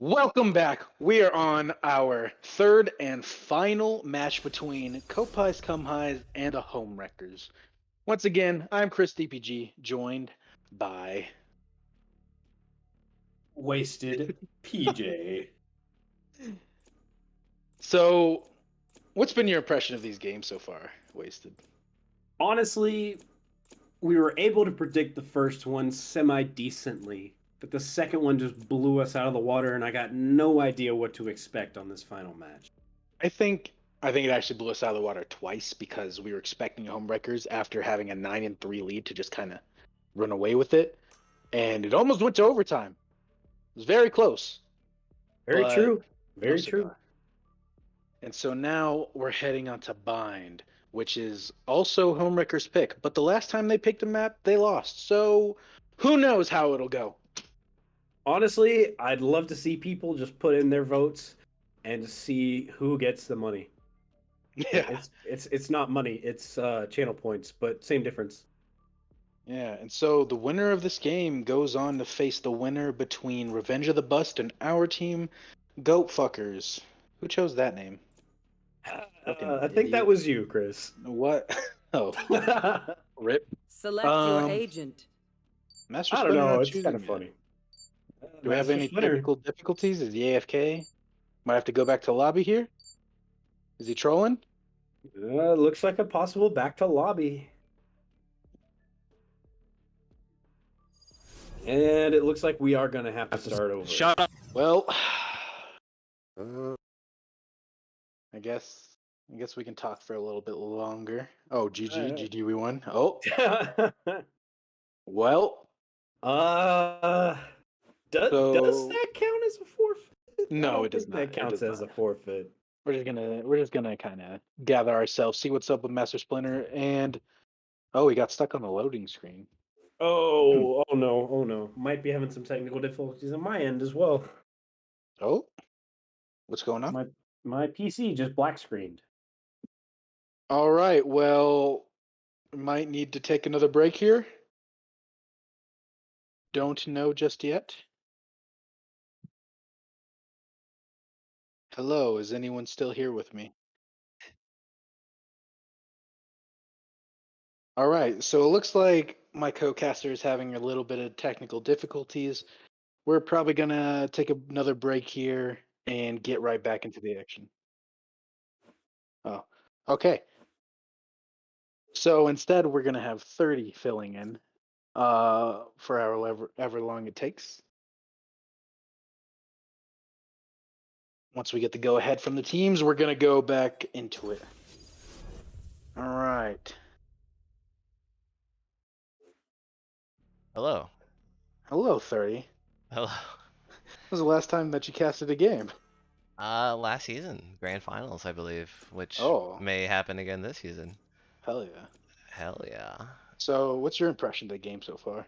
Welcome back. We are on our third and final match between Kopais Come Highs and the Homewreckers. Once again, I'm Chris DPG, joined by. Wasted PJ. So, what's been your impression of these games so far, Wasted? Honestly, we were able to predict the first one semi decently, but the second one just blew us out of the water, and I got no idea what to expect on this final match. I think I think it actually blew us out of the water twice because we were expecting Homewreckers after having a 9-3 lead to just kind of run away with it, and it almost went to overtime. It was very close, Very but true. no Very true. cigar. And so now we're heading on to Bind, which is also Homewrecker's pick. But the last time they picked a map, they lost. So who knows how it'll go? Honestly, I'd love to see people just put in their votes and just see who gets the money. Yeah. It's not money, it's channel points, but same difference. Yeah. And so the winner of this game goes on to face the winner between Revenge of the Bust and our team, Goat Fuckers. Who chose that name? Fucking I think that idiot. was you, Chris. What? Oh, rip. Select your agent. Master I don't Splinter know. not It's kind choosing of yet. funny. Do we have Master any Splinter. technical difficulties? Is he AFK? Might have to go back to lobby here. Is he trolling? Looks like a possible back to lobby. And it looks like we are going to have to start over. Shut up. Well, I guess we can talk for a little bit longer. Oh, GG, Alright. GG, we won. Oh, well. Does So that count as a forfeit? I no, don't it does think that not. counts as a forfeit. We're just gonna kind of gather ourselves, see what's up with Master Splinter, and oh, we got stuck on the loading screen. Oh no, oh no. Might be having some technical difficulties on my end as well. Oh, what's going on? My PC just black screened. All right, well, might need to take another break here. Don't know just yet. Hello, is anyone still here with me? All right, so it looks like my co-caster is having a little bit of technical difficulties. We're probably gonna take another break here and get right back into the action. Oh, okay. So instead, we're gonna have 30 filling in, for however long it takes. Once we get the go ahead from the teams, we're gonna go back into it. All right. Hello. Hello, 30. Hello. When was the last time that you casted a game? Last season, grand finals, I believe, which Oh, may happen again this season. hell yeah. Hell yeah. So, what's your impression of the game so far?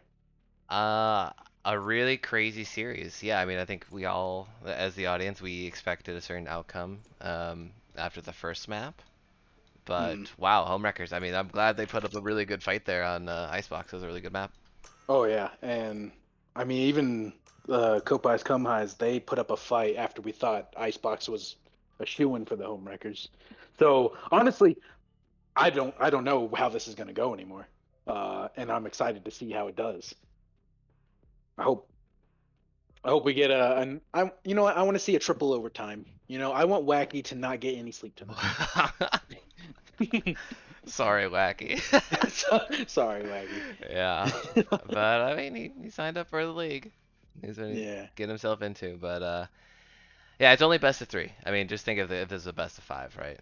Uh, a really crazy series. Yeah, I mean, I think we all, as the audience, we expected a certain outcome, after the first map. Hmm. But wow, Homewreckers. I mean, I'm glad they put up a really good fight there on Icebox. It was a really good map. Oh yeah, and I mean even Kopais Come Highs, they put up a fight after we thought Icebox was a shoo-in for the home wreckers. So honestly, I don't know how this is gonna go anymore. And I'm excited to see how it does. I hope I hope we get I you know what, I want to see a triple overtime. You know, I want Wacky to not get any sleep tonight. Sorry, Wacky. Sorry, Wacky. Yeah, but I mean, he signed up for the league. He's gonna Yeah. get himself into, but yeah, it's only best of three. I mean, just think if this is a best of five, right?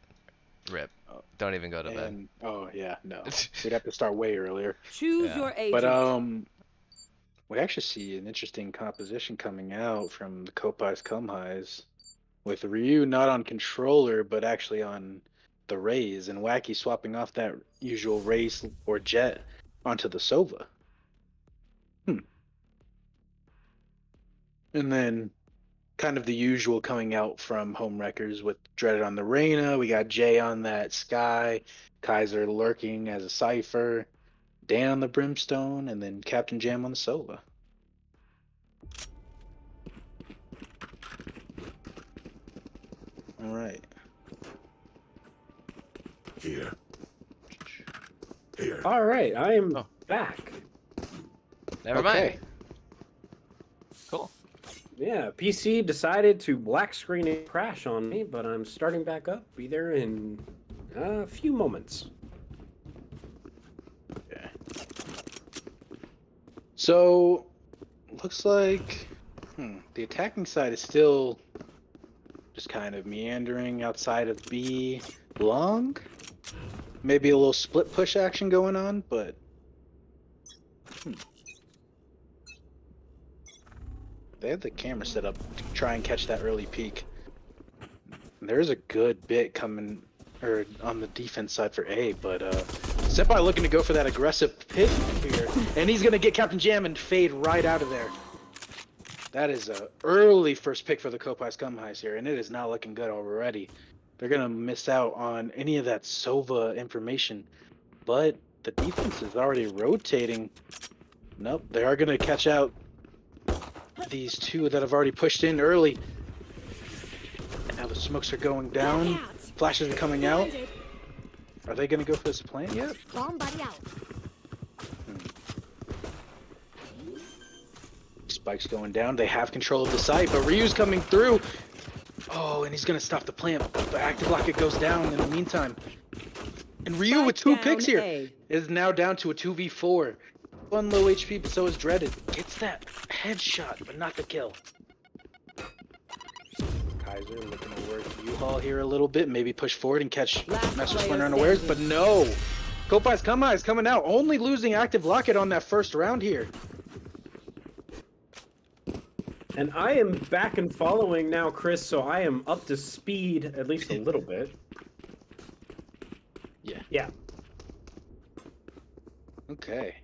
Rip. Oh, Don't even go to bed. and oh yeah, no. We'd have to start way earlier. Choose Yeah. your But agent. we actually see an interesting composition coming out from the Kopais Come Highs with Ryu not on controller but actually on the Raze and Wacky swapping off that usual Raze or Jet onto the Sova. Hmm. And then kind of the usual coming out from Home Wreckers with Dreaded on the Reyna. We got Jay on that Sky, Kaiser lurking as a Cypher, Dan on the Brimstone, and then Captain Jam on the Sova. All right. Here. Here. All right, I am Oh. back. Never Okay. mind. Cool. Yeah, PC decided to black screen and crash on me, but I'm starting back up. Be there in a few moments. Okay. So, looks like the attacking side is still just kind of meandering outside of B long. Maybe a little split push action going on, but they have the camera set up to try and catch that early peak. There's a good bit coming or on the defense side for A, but Senpai looking to go for that aggressive pick here, and he's gonna get Captain Jam and fade right out of there. That is a early first pick for the Kopai's Come Highs here, and it is not looking good already. They're gonna miss out on any of that Sova information, but the defense is already rotating. Nope, they are gonna catch out these two that have already pushed in early. Now the smokes are going down. Flashes are coming out. Are they gonna go for this plant yet? Bomb buddy out. Spike's going down. They have control of the site, but Ryu's coming through. Oh, and he's gonna stop the plant. But active locket goes down in the meantime. And Ryu with two Spike picks down here A. is now down to a 2v4. One low HP, but so is Dreaded. Gets that headshot, but not the kill. Kaiser looking to work U-Haul here a little bit, maybe push forward and catch Last Master player Splinter unawares, but standing. no. Kopai's Come High is coming out, only losing active locket on that first round here. And I am back and following now, Chris, so I am up to speed at least a little bit. Yeah. Yeah. Okay.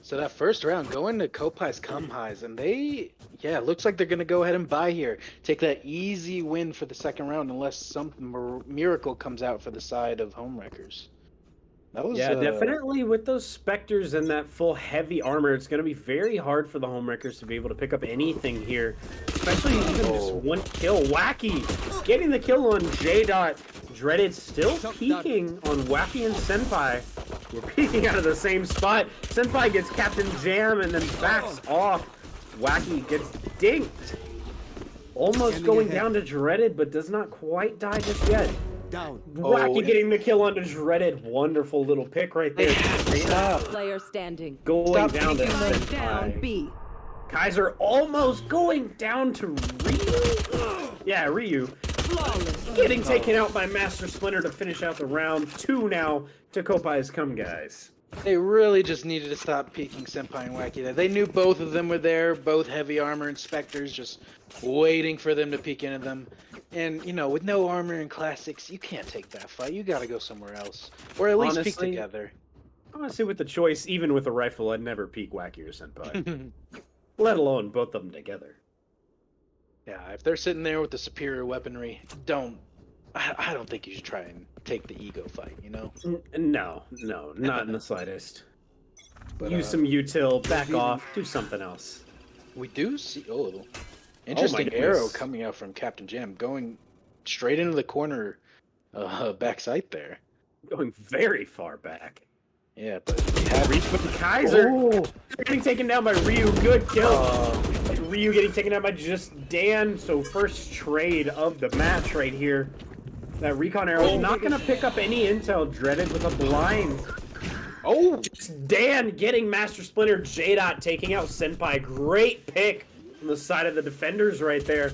So that first round going to Kopai's Come Highs, and they, yeah, it looks like they're going to go ahead and buy here. Take that easy win for the second round unless some miracle comes out for the side of Homewreckers. That was, Yeah, definitely with those Spectres and that full heavy armor, it's going to be very hard for the Homewreckers to be able to pick up anything here. Especially even just one kill. Wacky getting the kill on J-Dot. Dreaded still peeking on Wacky and Senpai. We're peeking out of the same spot. Senpai gets Captain Jam and then backs off. Wacky gets dinked. Almost going down to Dreaded, but does not quite die just yet. Down. Wacky getting the kill onto Dreaded. Wonderful little pick right there. Last player standing. Going Stop down to Spike down Senpai. B. Kaiser almost going down to Ryu. Yeah, Ryu. Flawless. Getting taken out by Master Splinter to finish out the round. 2 now to Kopai's Come Guys. They really just needed to stop peeking Senpai and Wacky there. They knew both of them were there, both heavy armor inspectors, just waiting for them to peek into them. And, you know, with no armor in Classics, you can't take that fight. You gotta go somewhere else. Or at least peek Honestly, together. Honestly, with the choice, even with a rifle, I'd never peek Wacky or Senpai. Let alone both of them together. Yeah, if they're sitting there with the superior weaponry, I don't think you should try and take the ego fight, you know? No, not in the slightest. But, Use some util, back off, do something else. We do see, interesting goodness. arrow coming out from Captain Jam, going straight into the corner backside there. Going very far back. Yeah, but we have Reach with the Kaiser. Oh. Getting taken down by Ryu. Good kill. Ryu getting taken down by just Dan. So first trade of the match right here. That recon arrow is not going to pick up any intel. Dreaded with a blind. Oh! Just Dan getting Master Splinter. J-Dot taking out Senpai. Great pick on the side of the defenders right there.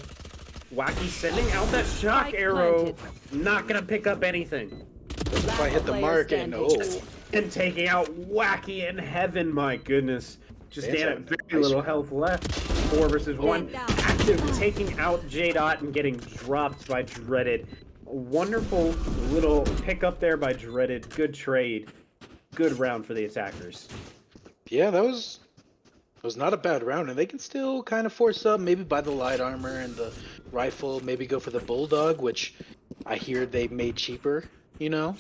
Wacky sending out that shock Spike arrow. planted. Not going to pick up anything. If I hit the player mark and standing. And taking out Wacky in heaven, my goodness. Just Dan's Dan at having a very nice little round. health left. 4 versus 1. down. Active taking out J-Dot and getting dropped by Dreaded. A wonderful little pickup there by Dreaded. Good trade. Good round for the attackers. Yeah, that was not a bad round, and they can still kind of force up, maybe buy the light armor and the rifle, maybe go for the bulldog, which I hear they made cheaper, you know?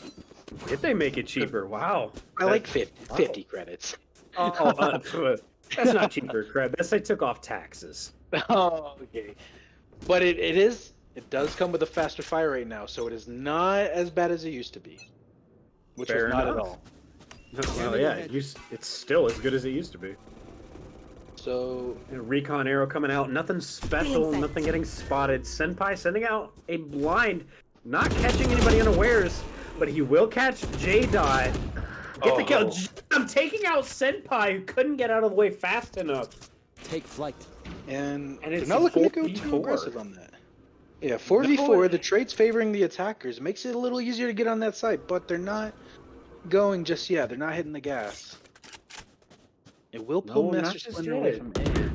Did they make it cheaper? Wow. I like 50 credits. That's not cheaper, Crab. That's they took off taxes. Oh, okay. But it is It does come with a faster fire rate now, so it is not as bad as it used to be. Which Fair was not at enough. all. Well, yeah, it's still as good as it used to be. So Recon arrow coming out, nothing special, nothing getting spotted. Senpai sending out a blind, not catching anybody unawares, but he will catch J-Dot. Get the kill. I'm taking out Senpai, who couldn't get out of the way fast enough. Take flight. and And they're it's not looking to go 4v4. too aggressive on that. Yeah, 4v4, the trade's favoring the attackers. Makes it a little easier to get on that site, but they're not going just yet. They're not hitting the gas. It will pull No, not Master just Splinter away yet. from A.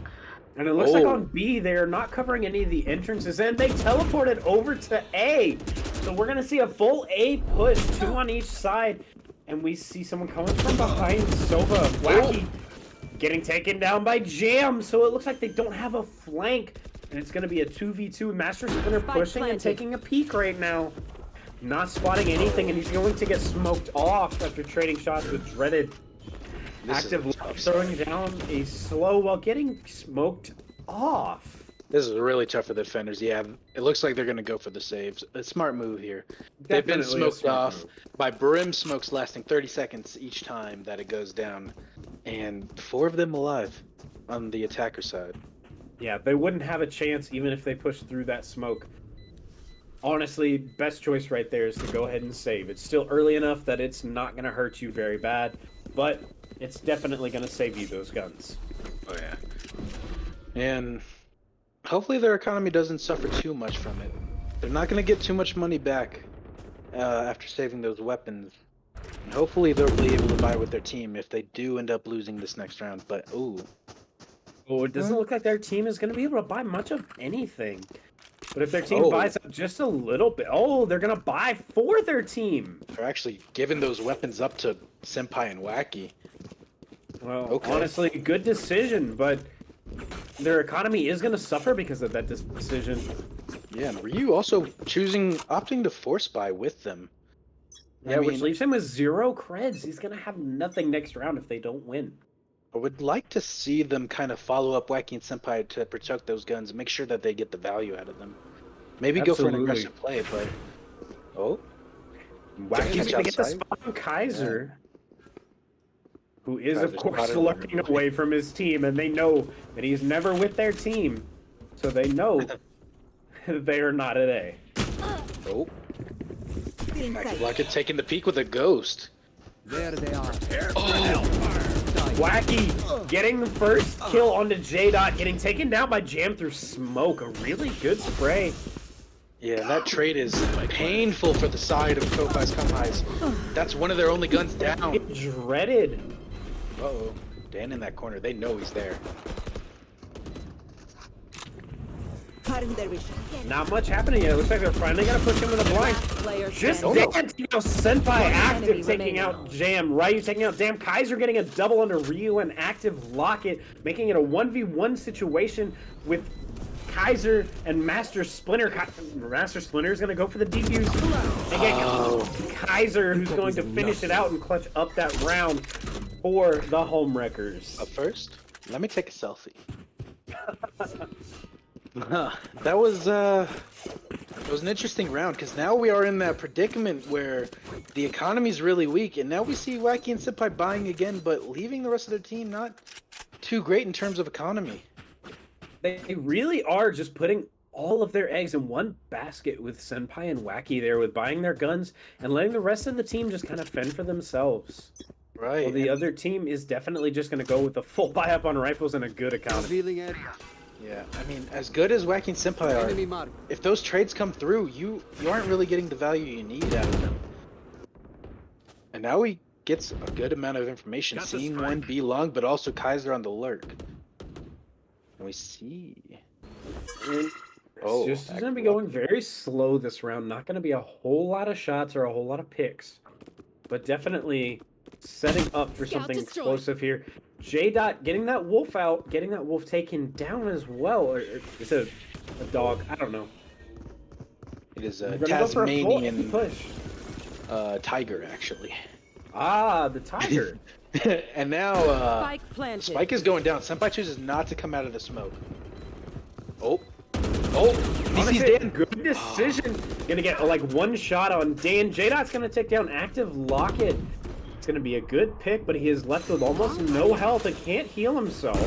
And it looks like Oh. on B, they're not covering any of the entrances, and they teleported over to A. So we're gonna see a full A push, 2 on each side, and we see someone coming from behind Sova. Wacky getting taken down by Jam, so it looks like they don't have a flank, and it's gonna be a 2v2. Master Splinter Spike pushing and planted. taking a peek right now. Not spotting anything, and he's going to get smoked off after trading shots with Dreaded. This is a Active tough throwing down a slow while getting smoked off. This is really tough for the defenders. Yeah, it looks like they're going to go for the saves. A smart move here. They've been Definitely a smoked smart off move. by brim smokes lasting 30 seconds each time that it goes down. And 4 of them alive on the attacker side. Yeah, they wouldn't have a chance even if they pushed through that smoke. Honestly, best choice right there is to go ahead and save. It's still early enough that it's not going to hurt you very bad, but it's definitely going to save you those guns. Oh, yeah. And hopefully their economy doesn't suffer too much from it. They're not going to get too much money back after saving those weapons. And hopefully they'll be able to buy with their team if they do end up losing this next round. But, ooh. Oh, it doesn't look like their team is going to be able to buy much of anything. But if their team Oh. buys up just a little bit, oh, they're going to buy for their team. They're actually giving those weapons up to Senpai and Wacky. Well, Okay. honestly, good decision, but their economy is going to suffer because of that decision. Yeah, and Ryu also opting to force buy with them. Yeah, which leaves him with 0 creds. He's going to have nothing next round if they don't win. I would like to see them kind of follow up Wacky and Senpai to protect those guns and make sure that they get the value out of them. Maybe go for an Absolutely. aggressive play, but... Oh, Wacky's going to get the outside. spot on Kaiser, who is, of Kaiser's course, spotted lurking everybody. away from his team, and they know that he's never with their team, so they know they are not at A. oh. Luckett taking the peek with a ghost. There they are. Wacky getting the first kill onto J-Dot, getting taken down by Jam through smoke. A really good spray. Yeah, that trade is painful for the side of Kofi's Come Highs. That's one of their only guns down. Dreaded. Uh-oh. Dan in that corner. They know he's there. Not much happening yet. It looks like they're finally gonna push him with a blind. Last player Just standing. dancing, Senpai active enemy taking remaining. out Jam. Ryu taking out Damn. Kaiser getting a double under Ryu and active Locket, making it a 1v1 situation with Kaiser and Master Splinter. Master Splinter is gonna go for the defuse. And get Kaiser, who's going to finish it out and clutch up that round for the Homewreckers. Up first, let me take a selfie. That was an interesting round because now we are in that predicament where the economy's really weak, and now we see Wacky and Senpai buying again, but leaving the rest of their team not too great in terms of economy. They really are just putting all of their eggs in one basket with Senpai and Wacky there, with buying their guns and letting the rest of the team just kind of fend for themselves. Right. Well, the other team is definitely just going to go with a full buy-up on rifles and a good economy. Revealing area. Yeah, I mean, as good as Wacky and Senpai Enemy are, mark. if those trades come through, you aren't really getting the value you need out of them. And now he gets a good amount of information, seeing one be long, but also Kaiser on the lurk. And we see. And Oh, it's just going to be going very slow this round. Not going to be a whole lot of shots or a whole lot of picks, but definitely setting up for Scout something destroyed. explosive here. J-Dot getting that wolf out, getting that wolf taken down as well. Or it's a dog. I don't know. It is a We're gonna go for a full Tasmanian push. tiger, actually. Ah, the tiger. And now Spike planted. Spike is going down. Senpai chooses not to come out of the smoke. Oh. He sees Honestly, Dan. good decision. Gonna get like one shot on Dan. J-Dot's gonna take down active Locket. It's gonna be a good pick, but he is left with almost no health and can't heal himself.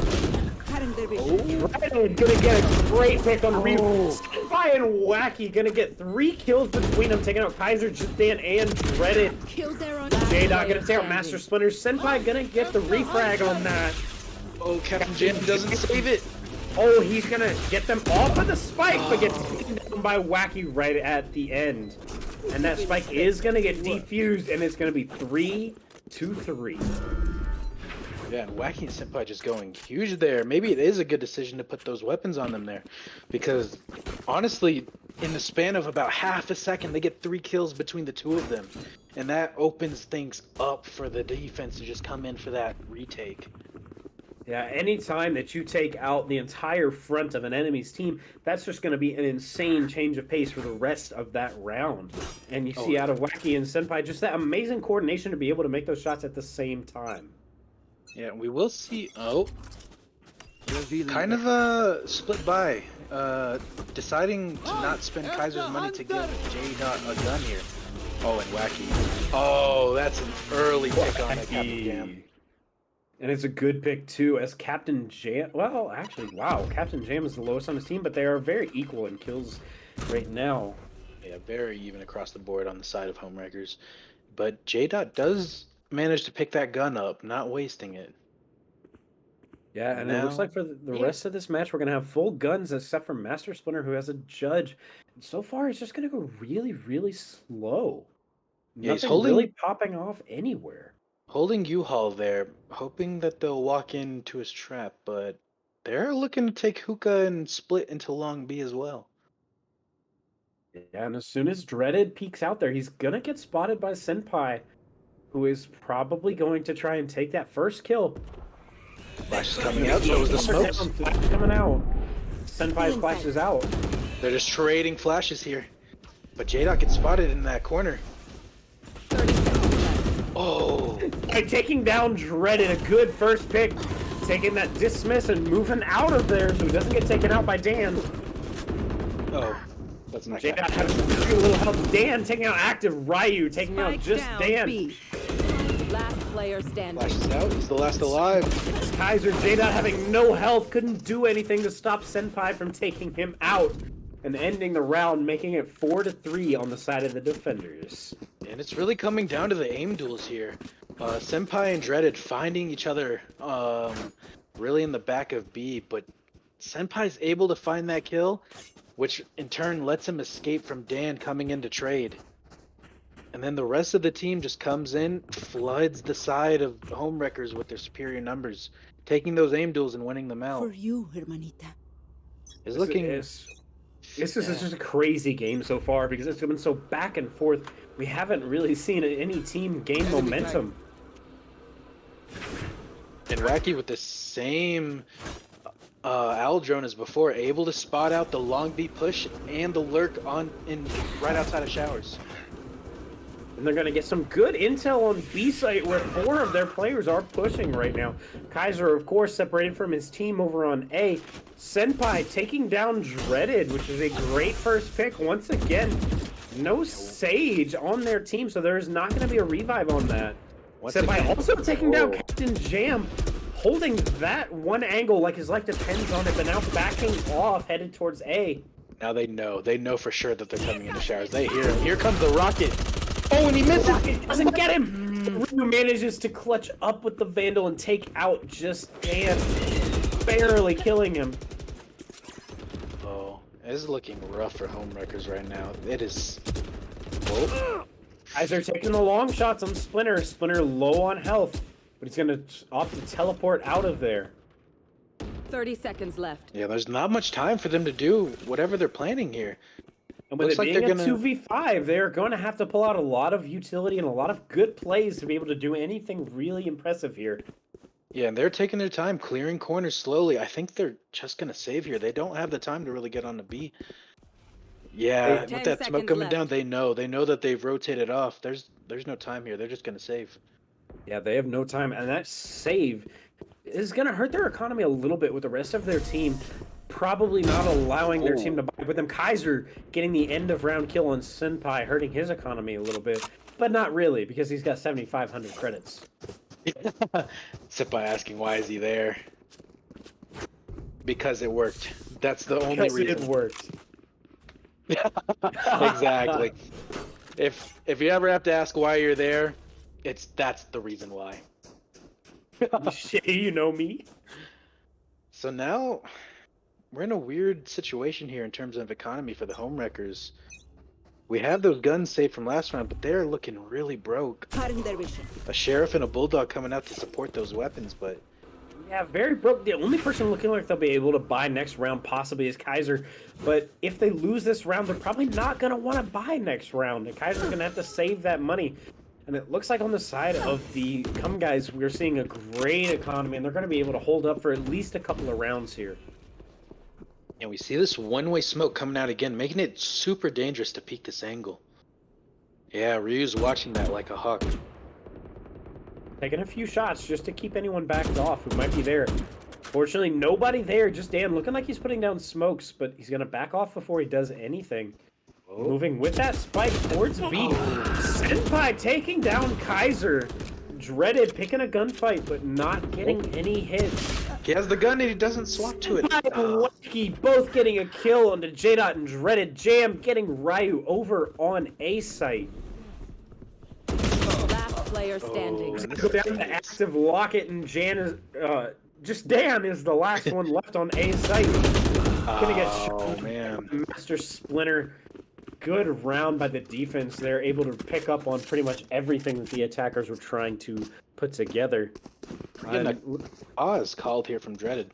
Dreaded gonna get a great pick on Ryu. Senpai and Wacky gonna get 3 kills between them, taking out Kaiser, Dan, and Dreaded. J-Dot gonna take out Master Splinter. Senpai gonna get the refrag on that. Oh, Captain Jam doesn't save it. Oh, he's gonna get them off of the spike, but gets taken down by Wacky right at the end. And that spike is gonna get defused, and it's gonna be 3-3. Yeah, and Wacky and Senpai just going huge there. Maybe it is a good decision to put those weapons on them there. Because, honestly, in the span of about half a second, they get 3 kills between the two of them. And that opens things up for the defense to just come in for that retake. Yeah, anytime that you take out the entire front of an enemy's team, that's just going to be an insane change of pace for the rest of that round. And you see out of Wacky and Senpai just that amazing coordination to be able to make those shots at the same time. Yeah, we will see. Oh, Revealing kind of a split buy. Deciding to not spend Kaiser's money to give J-Dot a gun here. Oh, and Wacky. Oh, that's an early pick on a Captain Jam. And it's a good pick too, as Captain Jam. Well, actually, wow, Captain Jam is the lowest on his team, but they are very equal in kills right now. Yeah, very even across the board on the side of Homewreckers. But J-Dot does manage to pick that gun up, not wasting it. Yeah, and it looks like for the rest of this match, we're going to have full guns except for Master Splinter, who has a judge. And so far, it's just going to go really, really slow. Yeah, he's Nothing really popping off anywhere. Holding U-Haul there, hoping that they'll walk into his trap, but they're looking to take Hookah and split into Long B as well. Yeah, and as soon as Dreaded peeks out there, he's going to get spotted by Senpai, who is probably going to try and take that first kill. Flash is coming out, so is the smokes. Flash coming out. Senpai's flash is out. They're just trading flashes here. But J-Dot gets spotted in that corner. 30 seconds left. Oh! By taking down Dreaded, a good first pick. Taking that dismiss and moving out of there so he doesn't get taken out by Dan. Oh. That's not J-Dot has very little help. Dan taking out active Ryu, taking out just down, Dan. B. Last player standing. Flash is out. He's the last alive. Kaiser, J-Dot having no health, couldn't do anything to stop Senpai from taking him out. And ending the round, making it 4-3 on the side of the defenders. And it's really coming down to the aim duels here. Senpai and Dreaded finding each other really in the back of B, but Senpai's able to find that kill, which in turn lets him escape from Dan coming in to trade. And then the rest of the team just comes in, floods the side of Homewreckers with their superior numbers, taking those aim duels and winning them out. For you, hermanita. It's looking... This is just a crazy game so far because it's been so back and forth. We haven't really seen any team gain momentum. And Wacky with the same owl drone as before, able to spot out the long beat push and the lurk right outside of showers. And they're going to get some good intel on B site where 4 of their players are pushing right now. Kaiser, of course, separated from his team over on A. Senpai taking down Dreaded, which is a great first pick. Once again, no Sage on their team, so there's not going to be a revive on that. Senpai also taking down Captain Jam, holding that one angle like his life depends on it, but now backing off, headed towards A. Now they know. They know for sure that they're coming into showers. They hear him. Here comes the rocket. Oh, and he misses! Rocket doesn't get him! Ryu manages to clutch up with the Vandal and take out just Dan, barely killing him. Oh, it is looking rough for Homewreckers right now. It is... Oh. Guys are taking the long shots on Splinter. Splinter low on health, but he's going to opt to teleport out of there. 30 seconds left. Yeah, there's not much time for them to do whatever they're planning here. And with it being a 2v5, they're going to have to pull out a lot of utility and a lot of good plays to be able to do anything really impressive here. Yeah, and they're taking their time, clearing corners slowly. I think they're just going to save here. They don't have the time to really get on the B. Yeah, with that smoke coming down, they know. They know that they've rotated off. There's no time here. They're just going to save. Yeah, they have no time, and that save is going to hurt their economy a little bit with the rest of their team. probably not allowing their team to buy. But then Kaiser getting the end of round kill on Senpai, hurting his economy a little bit, but not really because he's got 7,500 credits. Senpai asking why is he there? Because it worked. That's the only Because reason. it worked. Exactly. If you ever have to ask why you're there, that's the reason why. You know me. So now we're in a weird situation here in terms of economy for the homewreckers. We have those guns saved from last round, but they're looking really broke. A sheriff and a bulldog coming out to support those weapons, but Yeah, very broke. The only person looking like they'll be able to buy next round possibly is Kaiser. But if they lose this round, they're probably not going to want to buy next round. And Kaiser's going to have to save that money. And it looks like on the side of the CUM guys, we're seeing a great economy. And they're going to be able to hold up for at least a couple of rounds here. and we see this one-way smoke coming out again, making it super dangerous to peek this angle. Yeah, Ryu's watching that like a hawk. Taking a few shots just to keep anyone backed off who might be there. Fortunately, nobody there. Just Dan looking like he's putting down smokes, but he's going to back off before he does anything. Oh. Moving with that spike towards B. Senpai taking down Kaiser. Dreaded picking a gunfight, but not getting any hits. He has the gun and he doesn't swap to it. Senpai and Lucky both getting a kill onto J-Dot and Dreaded. Jam getting Ryu over on A site. Last player standing. Go down to active Locket and Jan is just Dan is the last one left on A site. Gonna get shot. Man. Master Splinter. Good round by the defense. They're able to pick up on pretty much everything that the attackers were trying to put together. We're getting a pause called here from Dreaded.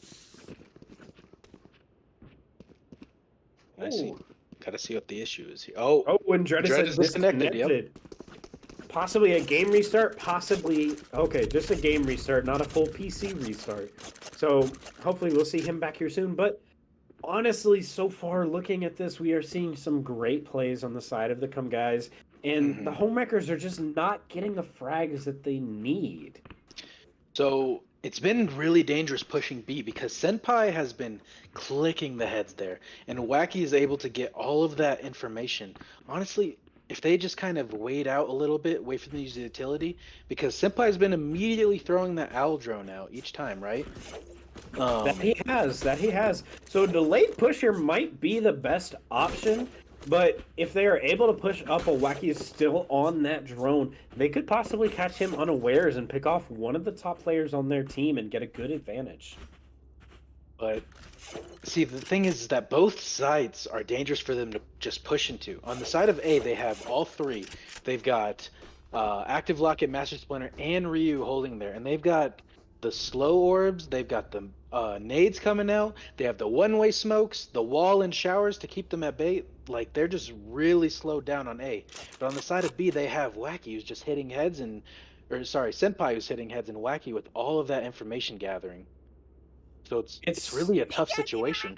I see. Gotta see what the issue is here. Oh, And Dreaded Dreaded's says disconnected, disconnected. Possibly a game restart, possibly... Okay, just a game restart, not a full PC restart. So, hopefully we'll see him back here soon, but... Honestly, so far, looking at this, we are seeing some great plays on the side of the CUM guys, and the homewreckers are just not getting the frags that they need. so it's been really dangerous pushing B because Senpai has been clicking the heads there, and Wacky is able to get all of that information. Honestly, if they just kind of wait out a little bit, wait for them to use the utility, because Senpai has been immediately throwing that owl drone out each time, right? That he has. So a delayed push here might be the best option, but if they are able to push up while Wacky is still on that drone, they could possibly catch him unawares and pick off one of the top players on their team and get a good advantage. But see, the thing is that both sides are dangerous for them to just push into. On the side of A, they have all three. They've got Active Locket, Master Splinter, and Ryu holding there, and they've got the slow orbs, they've got the nades coming out, they have the one-way smokes, the wall and showers to keep them at bay. Like, they're just really slowed down on A. But on the side of B, they have Wacky who's just hitting heads Senpai who's hitting heads and Wacky with all of that information gathering. So it's really a tough situation.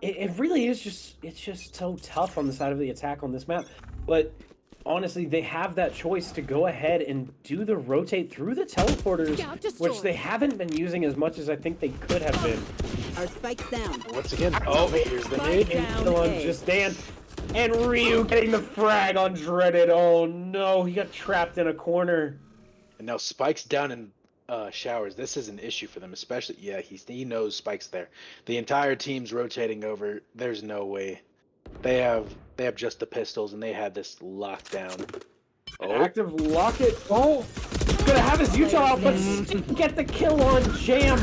It really is just so tough on the side of the attack on this map. But honestly, they have that choice to go ahead and do the rotate through the teleporters, which they haven't been using as much as I think they could have been. Our spike's down. Once again, here's the nade. Kill on just Dan. And Ryu getting the frag on Dreaded. Oh no, he got trapped in a corner. And now Spike's down in showers. This is an issue for them, especially. Yeah, he knows Spike's there. The entire team's rotating over. There's no way. They have just the pistols, and they had this locked down. Active Locket. Oh, gonna have his Utah out, but still get the kill on Jam.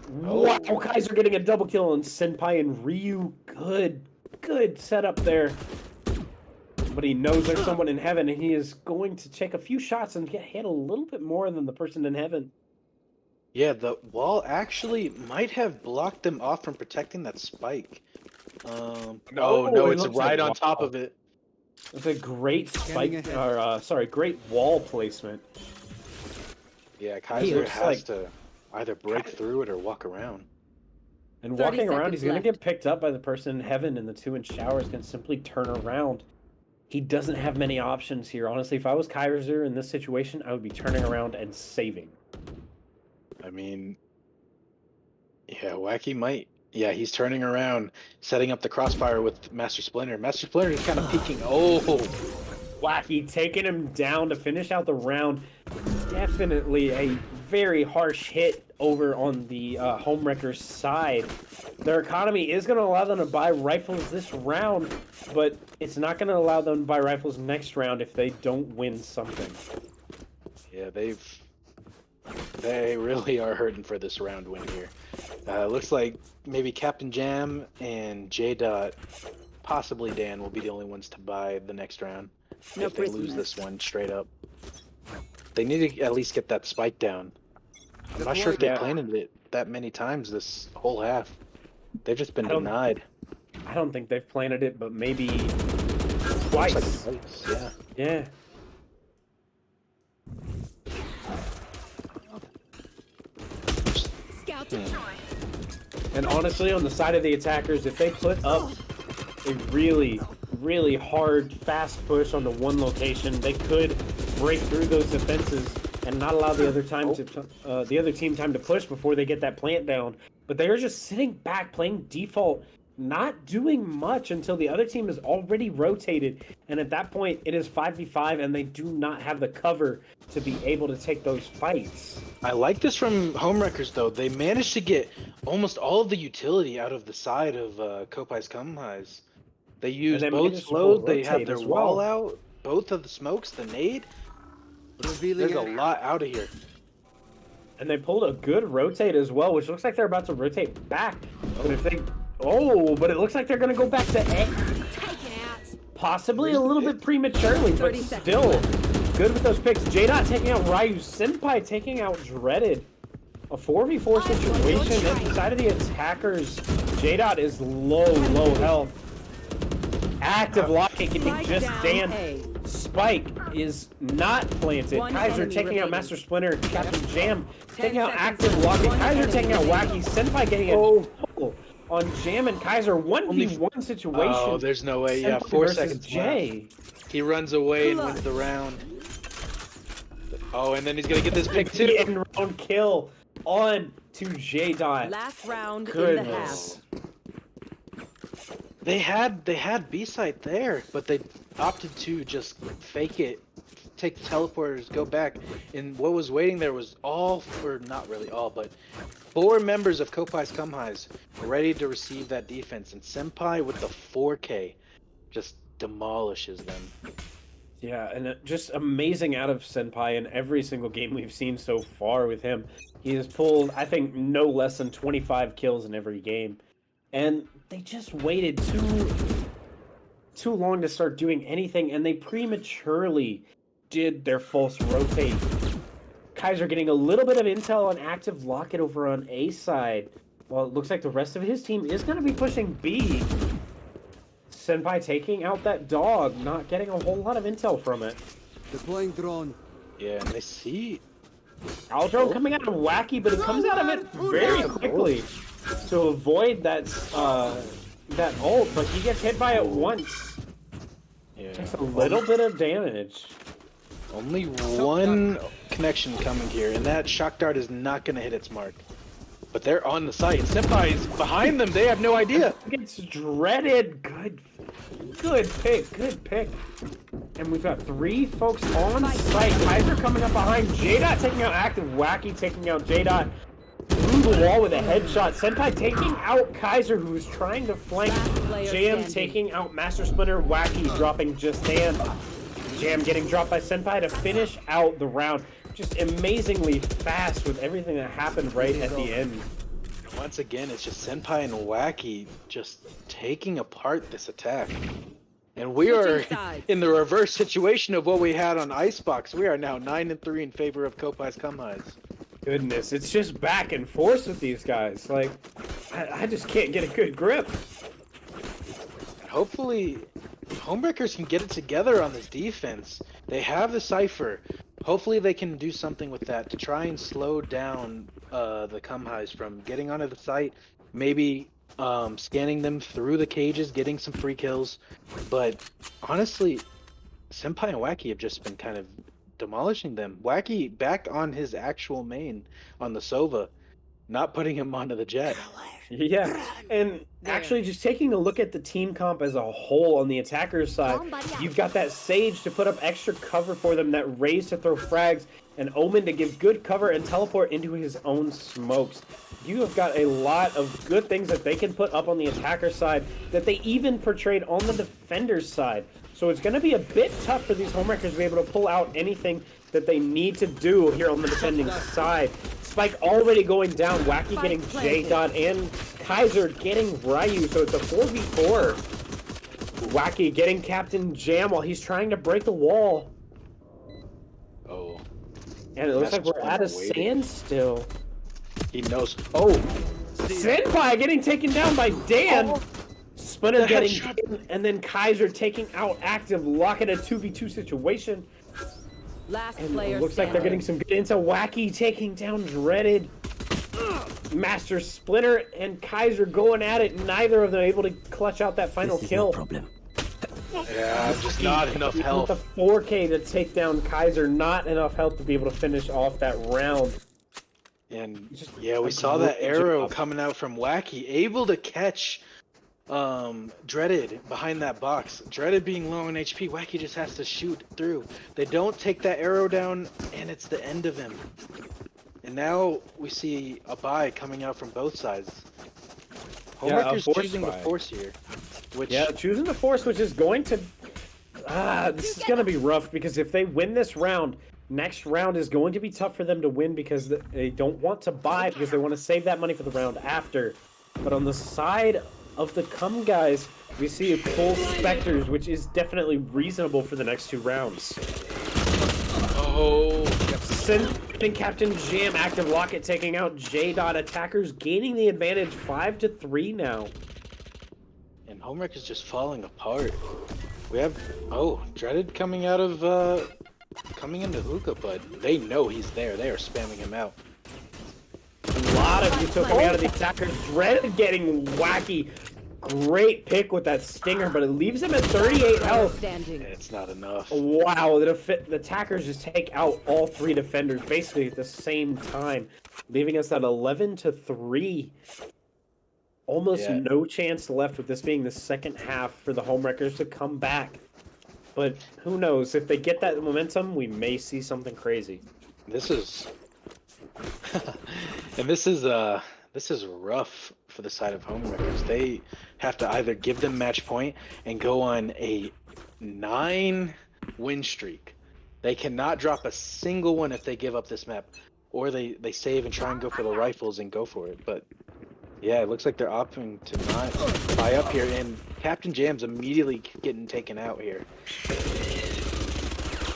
Wow, Kaiser getting a double kill on Senpai and Ryu. Good setup there. But he knows there's someone in heaven, and he is going to take a few shots and get hit a little bit more than the person in heaven. Yeah, the wall actually might have blocked them off from protecting that spike. No, it's right on top of it. It's a great spike, great wall placement. Yeah, Kaiser has to either break through it or walk around. And walking around, he's going to get picked up by the person in heaven, and the two in showers can simply turn around. He doesn't have many options here. Honestly, if I was Kaiser in this situation, I would be turning around and saving. I mean, yeah, Wacky might Yeah, he's turning around, setting up the crossfire with Master Splinter. Master Splinter is kind of peeking. Oh, Wacky taking him down to finish out the round. Definitely a very harsh hit over on the Homewreckers side. Their economy is going to allow them to buy rifles this round, but it's not going to allow them to buy rifles next round if they don't win something. yeah, they really are hurting for this round win here. Looks like maybe Captain Jam and J Dot, possibly Dan, will be the only ones to buy the next round No if they lose prisoners. this one straight up. They need to at least get that spike down. I'm not sure if they Yeah. planted it that many times this whole half. They've just been I don't- denied. I don't think they've planted it, but maybe Looks twice. like twice, yeah. Yeah. Scout destroyed. And honestly, on the side of the attackers, if they put up a really, really hard, fast push on the one location, they could break through those defenses and not allow the other team time to push before they get that plant down. But they are just sitting back, playing default, not doing much until the other team is already rotated. And at that point, it is 5v5, and they do not have the cover to be able to take those fights. I like this from Homewreckers though. They managed to get almost all of the utility out of the side of Kopai's Cum Highs. They used they both managed to slows, they have rotate their as wall well. out, both of the smokes, the nade. Revealing There's a area. lot out of here. And they pulled a good rotate as well, which looks like they're about to rotate back. But if they... Oh, but it looks like they're going to go back to A. Taken out. Possibly a little bit prematurely, but 30 seconds still left. good with those picks. J-Dot taking out Ryu. Senpai taking out Dreaded. A 4v4 situation inside of the attackers. J-Dot is low health. Active locking can Strike be just down Dan. A. Spike is not planted. One Kaiser enemy taking out remaining. Master Splinter. Captain Jam 10 taking out seconds active left. locking. One Kaiser enemy taking out remaining. Wacky. Senpai getting a double on Jam and Kaiser. 1v1 situation. Oh, there's no way. Yeah, Senpai 4 versus seconds Jay. left. He runs away and wins the round. Oh, and then he's gonna get this pick too. The end round kill on to J-Dot. Last round in the half. Goodness. They had B site there, but they opted to just fake it, take the teleporters, go back. And what was waiting there was all, or not really all, but 4 members of Kopai's Cum Highs ready to receive that defense. And Senpai with the 4K just demolishes them. Yeah, and just amazing out of Senpai in every single game we've seen so far with him. He has pulled, I think, no less than 25 kills in every game. And they just waited too long to start doing anything, and they prematurely did their false rotate. Kaiser getting a little bit of intel on active locket over on A side. Well, it looks like the rest of his team is going to be pushing B. Senpai taking out that dog, not getting a whole lot of intel from it. Deploying drone. Yeah, and they see. Aldrone coming out of Wacky, but it comes out of it very quickly to avoid that that ult, but he gets hit by it once. Yeah. Takes a little bit of damage. Only one connection coming here, and that shock dart is not going to hit its mark. But they're on the site. Senpai is behind them. They have no idea. It's Dreaded. Good pick. And we've got 3 folks on site. Kaiser coming up behind. J-Dot taking out active. Wacky taking out J-Dot through the wall with a headshot. Senpai taking out Kaiser, who's trying to flank. Last player Jam standing. taking out Master Splinter. Wacky dropping just Dan. Jam getting dropped by Senpai to finish out the round. Just amazingly fast with everything that happened right at the end. Once again, it's just Senpai and Wacky just taking apart this attack. And we are Switching sides. in the reverse situation of what we had on Icebox. We are now 9-3 in favor of Kopai's Cum Highs. Goodness, it's just back and forth with these guys. Like, I just can't get a good grip. Hopefully, Homebreakers can get it together on this defense. They have the Cypher. Hopefully they can do something with that to try and slow down the Cum Highs from getting onto the site. Maybe scanning them through the cages, getting some free kills. But honestly, Senpai and Wacky have just been kind of demolishing them. Wacky back on his actual main on the Sova. not putting him onto the jet. Yeah, and actually just taking a look at the team comp as a whole on the attacker's side, you've got that Sage to put up extra cover for them, that Raze to throw frags, and Omen to give good cover and teleport into his own smokes. You have got a lot of good things that they can put up on the attacker side that they even portrayed on the defender's side. So it's going to be a bit tough for these homewreckers to be able to pull out anything that they need to do here on the defending side. Spike already going down, Wacky getting J-Dot, and Kaiser getting Ryu, so it's a 4v4. Wacky getting Captain Jam while he's trying to break the wall. Oh. And it looks like we're at a standstill. He knows. Oh, Senpai getting taken down by Dan. Splinter getting hit, and then Kaiser taking out Active, locking a 2v2 situation. Last And player it looks like they're getting some good intel. Wacky taking down Dreaded. Master Splinter and Kaiser going at it. Neither of them able to clutch out that final kill. problem. Yeah, just not enough health. With the 4K to take down Kaiser, not enough health to be able to finish off that round. And Just yeah, we a saw that great arrow job. coming out from Wacky, able to catch Dreaded behind that box. Dreaded being low on HP, Wacky just has to shoot through. They don't take that arrow down, and it's the end of him. And now we see a buy coming out from both sides. Homewrecker's force choosing the buy. force here. Which Yeah, choosing the force, which is going to... this is going to be rough, because if they win this round, next round is going to be tough for them to win, because they don't want to buy, because they want to save that money for the round after. But on the side of the CUM guys, we see full Spectres, which is definitely reasonable for the next two rounds. oh, Sending Captain Jam, Active Locket taking out J-Dot. Attackers gaining the advantage 5-3 now. and Homewrecker's just falling apart. We have Dreaded coming out of coming into hookah, but they know he's there. They are spamming him out. A lot of util coming out of the attackers. Dreaded getting Wacky. Great pick with that stinger, but it leaves him at 38 health. standing. It's not enough. Wow, the attackers just take out all three defenders basically at the same time, leaving us at 11-3. Almost Yeah. no chance left with this being the second half for the Homewreckers to come back. But who knows? If they get that momentum, we may see something crazy. This is and this is rough for the side of Homewreckers. They have to either give them match point and go on a 9-win streak. They cannot drop a single one if they give up this map, or they save and try and go for the rifles and go for it. But yeah, it looks like they're opting to not buy up here, and Captain Jam's immediately getting taken out here.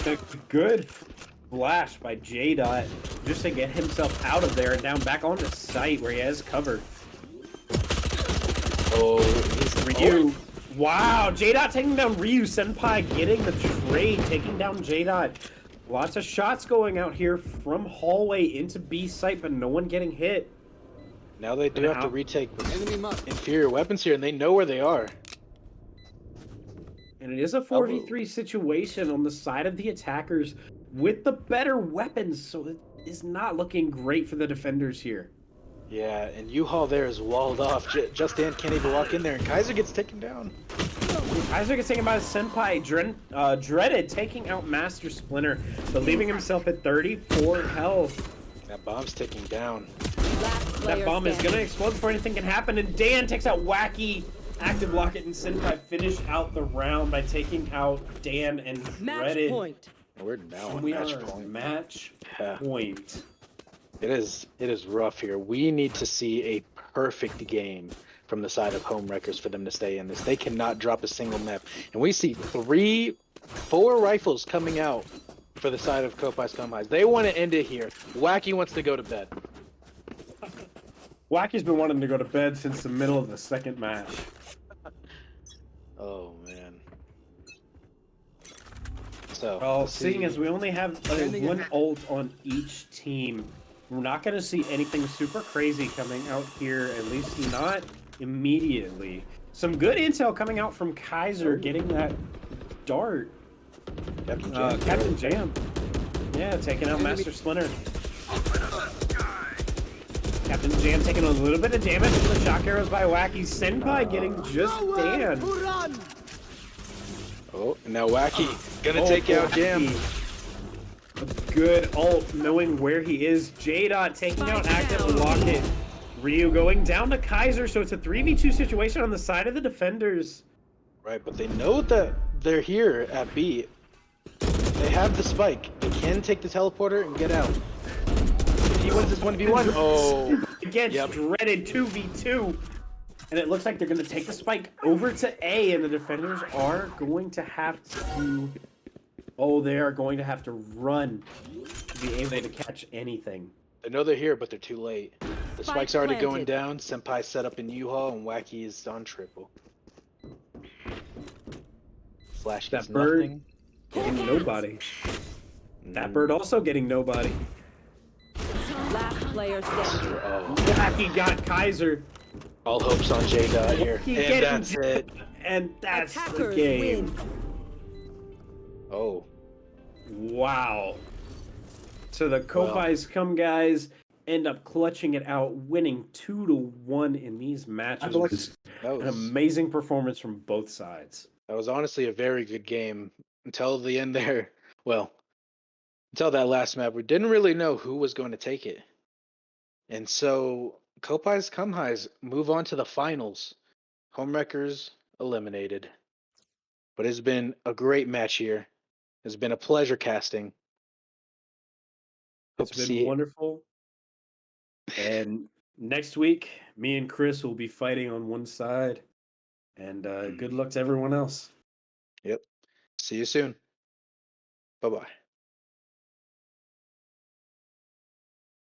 A good flash by J-Dot just to get himself out of there and down back onto site where he has cover. Oh, he's Ryu. Wow, J-Dot taking down Ryu. Senpai getting the trade, taking down J-Dot. Lots of shots going out here from hallway into B site, but no one getting hit. Now they do have to Now- retake Enemy marked. inferior weapons here, and they know where they are. And it is a 4v3 situation on the side of the attackers with the better weapons, so it is not looking great for the defenders here. Yeah, and U-Haul there is walled off. Just Dan can't even walk in there, and Kaiser gets taken down. Kaiser gets taken by Senpai. Dreaded taking out Master Splinter, but leaving himself at 34 health. That bomb's ticking down. Last player That bomb is standing. gonna explode before anything can happen, and Dan takes out Wacky. Active Locket and Senpai finish out the round by taking out Dan and Match Dreaded. point. We're now And on we match are point. match Yeah, point. it is rough here. We need to see a perfect game from the side of Homewreckers for them to stay in this. They cannot drop a single map. And we see 4 rifles coming out for the side of Kopai's Come Highs. They want to end it here. Wacky wants to go to bed. Wacky's been wanting to go to bed since the middle of the second match. Oh, man. So, Well, let's seeing see. as we only have one ult on each team, we're not going to see anything super crazy coming out here, at least not immediately. Some good intel coming out from Kaiser, getting that dart. Captain Jam. Captain Jam. Yeah, taking out Master Splinter. Captain Jam taking a little bit of damage from the shock arrows by Wacky. Senpai getting just Dan. Oh, now Wacky gonna take out Jam. A good ult, knowing where he is. J-Dot taking out Active Locket. Ryu going down to Kaiser, so it's a 3v2 situation on the side of the defenders. Right, but they know that they're here at B. They have the spike. They can take the teleporter and get out. If he wins this 1v1, oh. Against Yep. dreaded 2v2. And it looks like they're going to take the spike over to A, and the defenders are going to have to... Oh, they are going to have to run to be able to catch anything. They know they're here, but they're too late. The Spike spike's already going planted. down. Senpai set up in U-Haul, and Wacky is on triple. Flash gets That bird nothing. getting nobody. That bird also getting nobody. Last player standing. Oh, Wacky got Kaiser, all hopes on J-Dot here. He And getting that's it. and that's the Attackers game. win. Oh, Wow. So the Kopai's Come guys end up clutching it out, winning 2-1 in these matches. It was that an was amazing performance from both sides. honestly a very good game until the end there. Well, until that last map, we didn't really know who was going to take it. And so Kopai's Come Highs move on to the finals. Homewreckers eliminated. But it's been a great match here. It's been a pleasure casting. Hope It's to been see it. wonderful. And next week, me and Chris will be fighting on one side. And good luck to everyone else. Yep. See you soon. Bye-bye.